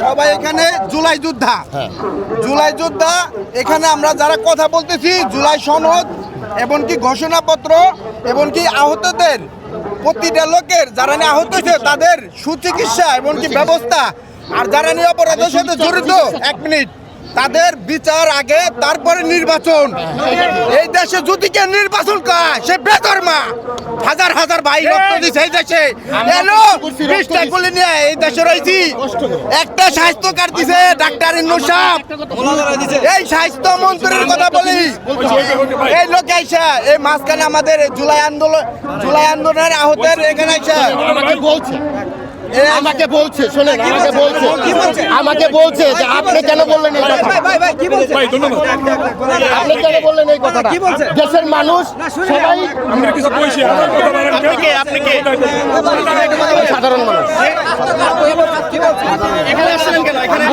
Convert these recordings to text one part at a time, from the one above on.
সবাই এখানে জুলাই যোদ্ধা, জুলাই যোদ্ধা। এখানে আমরা যারা কথা বলতেছি জুলাই সনদ এবং কি ঘোষণাপত্র এবং কি আহতদের প্রতিটা লোকের যারা নিয়ে আহত হয়েছে তাদের সুচিকিৎসা এবং কি ব্যবস্থা, আর যারা নিয়ে অপরাধের সাথে জড়িত 1 মিনিট তাদের বিচার আগে, তারপরে নির্বাচন। এই দেশে যদি কেউ নির্বাচন করে সে বেদরমা। হাজার হাজার ভাই রক্ত দিচ্ছে এই দেশে, এলো 20টা গুলি নিয়ে এই দেশে রয়েছি। একটা স্বাস্থ্য কার্ড দিছে ডাক্তার ইউনূস সাহেব, এই স্বাস্থ্য মন্ত্রীর কথা বলি। এই লোক আইসা এই মাঝখানে আমাদের জুলাই আন্দোলনের আহতের এখানে আইসা আমাকে বলছে শোনেন, আমাকে বলছে যে আপনি কেন বললেন এই কথা, আপনি কেন বললেন এই কথাটা? দেশের মানুষ সবাই সাধারণ মানুষ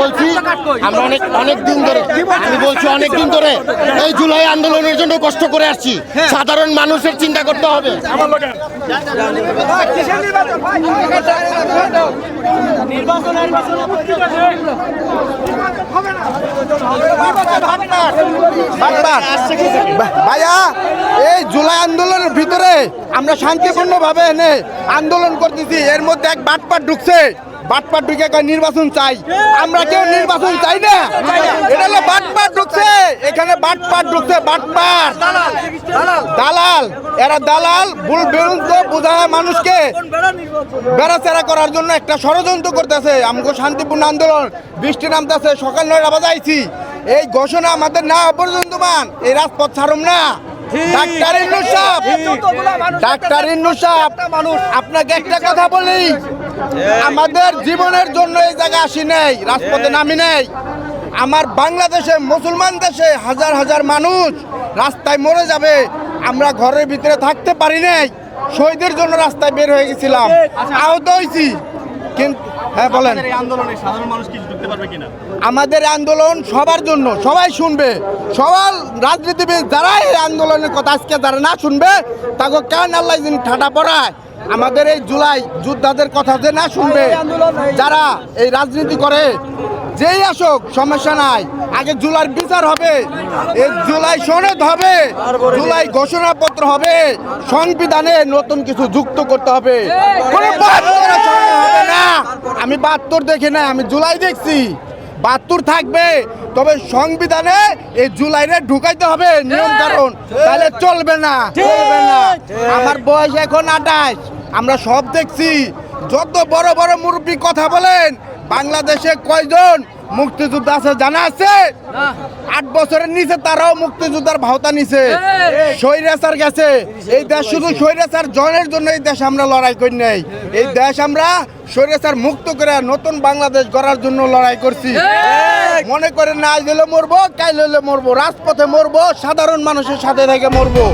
বলছি আমরা অনেক দিন ধরে, আমি বলছি অনেক দিন ধরে এই জুলাই আন্দোলনের জন্য কষ্ট করে আসছি। সাধারণ মানুষের চিন্তা করতে হবে। ভাইয়া এই জুলাই আন্দোলনের ভিতরে আমরা শান্তিপূর্ণ ভাবে এনে আন্দোলন করতেছি, এর মধ্যে এক বাটপাট ঢুকছে। বাটপাট ঢুকে নির্বাচন চাই, আমরা কেউ নির্বাচন চাই না। এটা হলো বাটপাট ঢুকছে, এখানে বাটপাট ঢুকছে, বাটপাট দালাল। এরা দালাল ভুল বিরুদ্ধে বোঝায় মানুষকে বেড়াচেরা করার জন্য একটা ষড়যন্ত্র করতেছে। আমাকে শান্তিপূর্ণ আন্দোলন, বৃষ্টি নামতেছে, সকাল 9টা বাজাইছি। এই ঘোষণা আমাদের না পর্যন্ত মান এই রাজপথ ছাড়ুম না। ডাক্তার ইউনূস সাহেব, আপনাকে একটা কথা বলি, আমাদের জীবনের জন্য এই জায়গায় আসি নাই, রাজপথে নামি নাই। আমার বাংলাদেশে মুসলমান দেশে হাজার হাজার মানুষ রাস্তায় মরে যাবে, আমরা ঘরের ভিতরে থাকতে পারি নাই। শহীদের জন্য রাস্তায় বের হয়ে গেছিলাম, আহত হয়েছি। কিন্তু হ্যাঁ বলেন, আমাদের আন্দোলন সবার জন্য, সবাই শুনবে। সবার রাজনীতিবিদ যারা এই আন্দোলনের কথা আজকে যারা না শুনবে তাকে কেন আল্লাহ ঠাটা পড়ায়। আমাদের এই জুলাই যোদ্ধাদের কথা যে না শুনবে, যারা এই রাজনীতি করে, যেই আসুক সমস্যা নাই, আগে জুলাই বিচার হবে, এই জুলাই সনদ হবে, জুলাই ঘোষণাপত্র হবে, সংবিধানে নতুন কিছু যুক্ত করতে হবে। কোনো 72 হবে না। আমি 72 দেখি না, আমি জুলাই দেখছি। 72 থাকবে, তবে সংবিধানে এই জুলাইরে ঢুকাইতে হবে নিয়ম কারণ, তাহলে চলবে না, চলবে না। আমার বয়স এখন 28, আমরা সব দেখছি। যত বড় বড় মুরব্বী কথা বলেন, বাংলাদেশে কয়জন মুক্তিযোদ্ধা আছে জানা আছে? 8 বছরের নিচে তারাও মুক্তিযোদ্ধার ভাওতা নিছে। স্বৈরাচার গেছে। এই দেশ শুধু স্বৈরাচার জনের জন্য এই দেশ আমরা লড়াই করি নাই। এই দেশ আমরা স্বৈরাচার মুক্ত করে নতুন বাংলাদেশ গড়ার জন্য লড়াই করছি। মনে করে না আজ হলে মরবো, কাল হলে মরবো, রাজপথে মরবো, সাধারণ মানুষের সাথে থেকে মরবো।